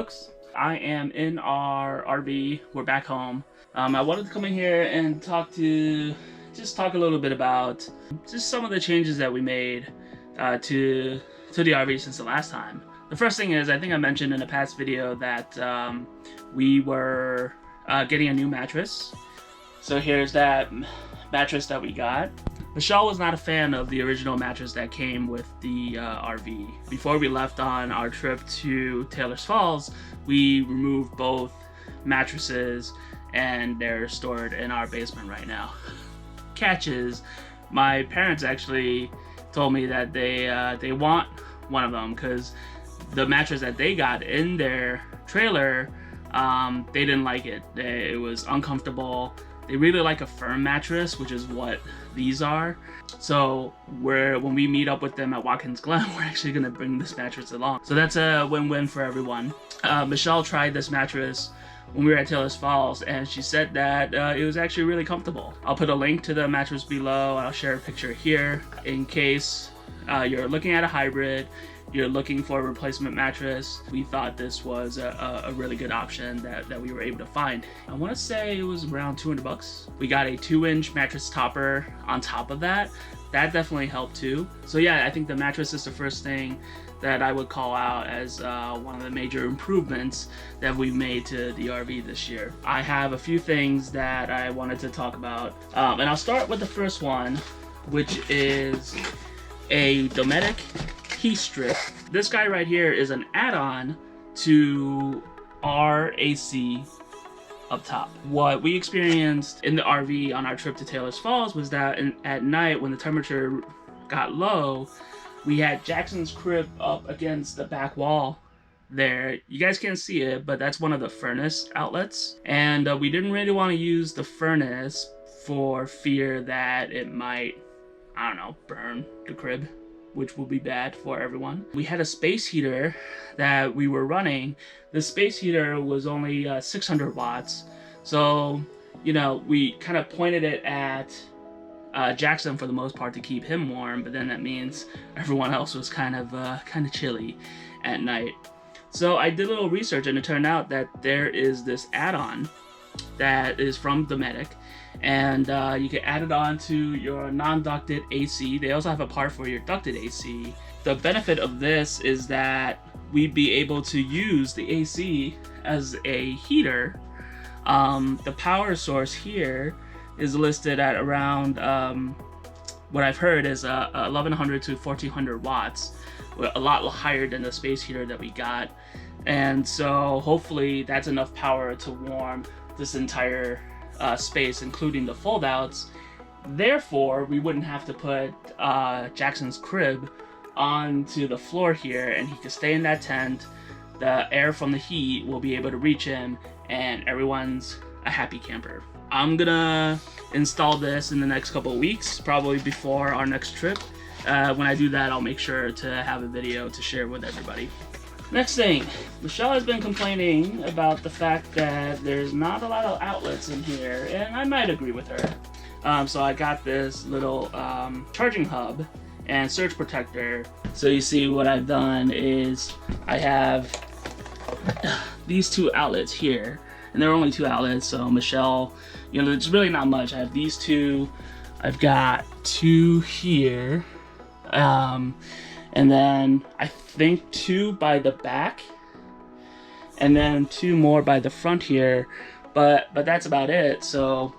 folks. I am in our RV. We're back home. I wanted to come in here and talk a little bit about just some of the changes that we made to the RV since the last time. The first thing is, I think I mentioned in a past video that we were getting a new mattress. So here's that mattress that we got. Michelle was not a fan of the original mattress that came with the RV. Before we left on our trip to Taylor's Falls, we removed both mattresses and they're stored in our basement right now. Catch is, my parents actually told me that they want one of them because the mattress that they got in their trailer, they didn't like it. It was uncomfortable. They really like a firm mattress, which is what these are. So when we meet up with them at Watkins Glen, we're actually gonna bring this mattress along. So that's a win-win for everyone. Michelle tried this mattress when we were at Taylor's Falls, and she said that it was actually really comfortable. I'll put a link to the mattress below. I'll share a picture here in case you're looking at a hybrid, you're looking for a replacement mattress. We thought this was a really good option that we were able to find. I want to say it was around 200 bucks. We got a 2-inch mattress topper on top of that. That definitely helped too. So yeah, I think the mattress is the first thing that I would call out as one of the major improvements that we've made to the RV this year. I have a few things that I wanted to talk about, and I'll start with the first one, which is a Dometic key strip. This guy right here is an add-on to our AC up top. What we experienced in the RV on our trip to Taylor's Falls was that at night when the temperature got low, we had Jaxon's crib up against the back wall there. You guys can't see it, but that's one of the furnace outlets. And we didn't really want to use the furnace for fear that it might, I don't know, burn the crib, which will be bad for everyone. We had a space heater that we were running. The space heater was only 600 watts. So, you know, we kind of pointed it at Jaxon for the most part to keep him warm, but then that means everyone else was kind of chilly at night. So I did a little research, and it turned out that there is this add-on that is from Dometic, and you can add it on to your non-ducted AC. They also have a part for your ducted AC. The benefit of this is that we'd be able to use the AC as a heater. The power source here is listed at around what I've heard is 1100 to 1400 watts, a lot higher than the space heater that we got. And so hopefully that's enough power to warm this entire space, including the fold-outs. Therefore, we wouldn't have to put Jaxon's crib onto the floor here, and he could stay in that tent. The air from the heat will be able to reach him, and everyone's a happy camper. I'm gonna install this in the next couple of weeks, probably before our next trip. When I do that, I'll make sure to have a video to share with everybody. Next thing, Michelle has been complaining about the fact that there's not a lot of outlets in here, and I might agree with her. So I got this little charging hub and surge protector. So you see what I've done is I have these two outlets here, and there are only 2 outlets, so Michelle, you know, it's really not much. I have these 2, I've got 2 here, and then I think 2 by the back, and then 2 more by the front here, but that's about it. So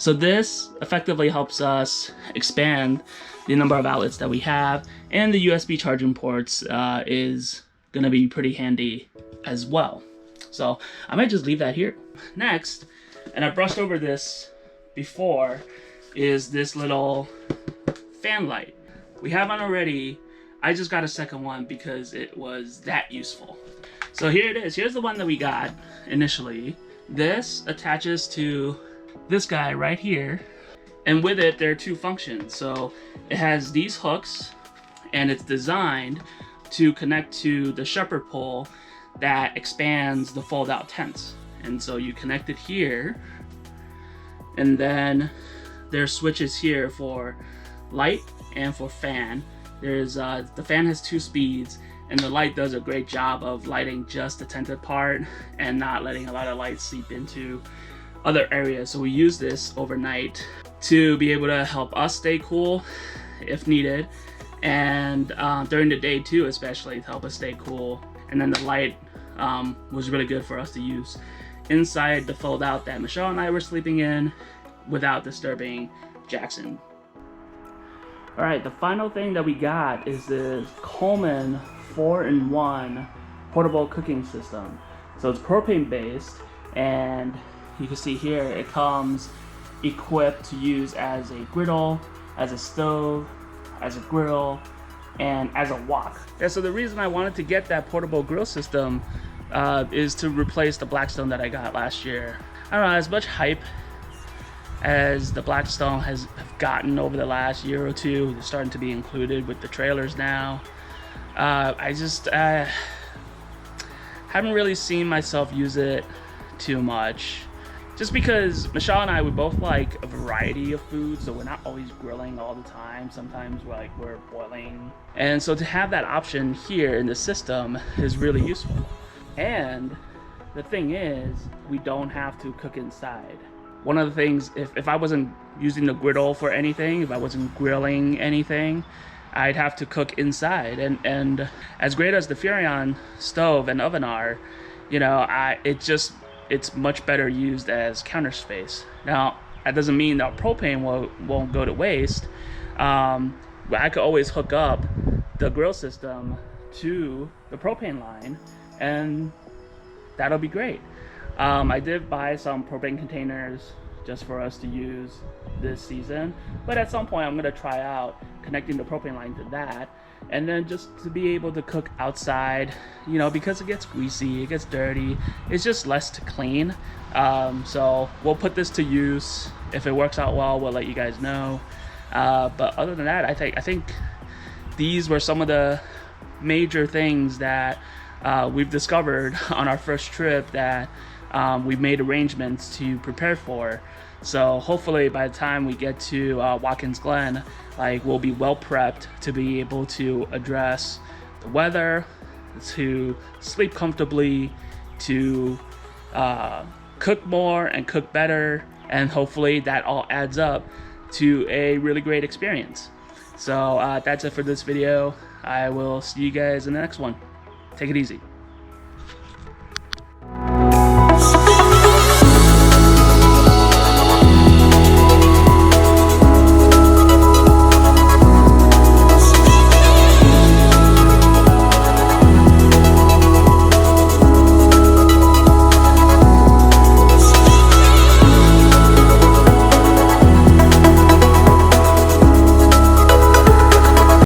this effectively helps us expand the number of outlets that we have, and the USB charging ports is gonna be pretty handy as well. So I might just leave that here. Next, and I brushed over this before, is this little fan light. We have one already. I just got a second one because it was that useful. So here it is. Here's the one that we got initially. This attaches to this guy right here, and with it there are 2 functions. So it has these hooks, and it's designed to connect to the shepherd pole that expands the fold-out tents. And so you connect it here, and then there's switches here for light and for fan. There's the fan has 2 speeds, And the light does a great job of lighting just the tinted part and not letting a lot of light seep into other areas. So we use this overnight to be able to help us stay cool if needed, and during the day too, especially to help us stay cool. And then the light was really good for us to use inside the fold out that Michelle and I were sleeping in without disturbing Jaxon. All right, the final thing that we got is this Coleman 4-in-1 portable cooking system. So it's propane based, and you can see here it comes equipped to use as a griddle, as a stove, as a grill, and as a wok. Yeah, so the reason I wanted to get that portable grill system is to replace the Blackstone that I got last year. I don't know, as much hype as the Blackstone has gotten over the last year or two, they're starting to be included with the trailers now. I just haven't really seen myself use it too much. Just because Michelle and I, we both like a variety of foods, so we're not always grilling all the time. Sometimes we're boiling. And so to have that option here in the system is really useful. And the thing is, we don't have to cook inside. One of the things, if I wasn't using the griddle for anything, if I wasn't grilling anything, I'd have to cook inside. And as great as the Furrion stove and oven are, you know, it's much better used as counter space. Now, that doesn't mean that propane won't go to waste. I could always hook up the grill system to the propane line, and that'll be great. I did buy some propane containers just for us to use this season, but at some point I'm gonna try out connecting the propane line to that, and then just to be able to cook outside, you know, because it gets greasy, it gets dirty, it's just less to clean. So we'll put this to use. If it works out well, we'll let you guys know. But other than that, I think these were some of the major things that we've discovered on our first trip that we've made arrangements to prepare for. So hopefully by the time we get to Watkins Glen, we'll be well prepped to be able to address the weather, to sleep comfortably, to cook more and cook better, and hopefully that all adds up to a really great experience. So that's it for this video. I will see you guys in the next one. Take it easy.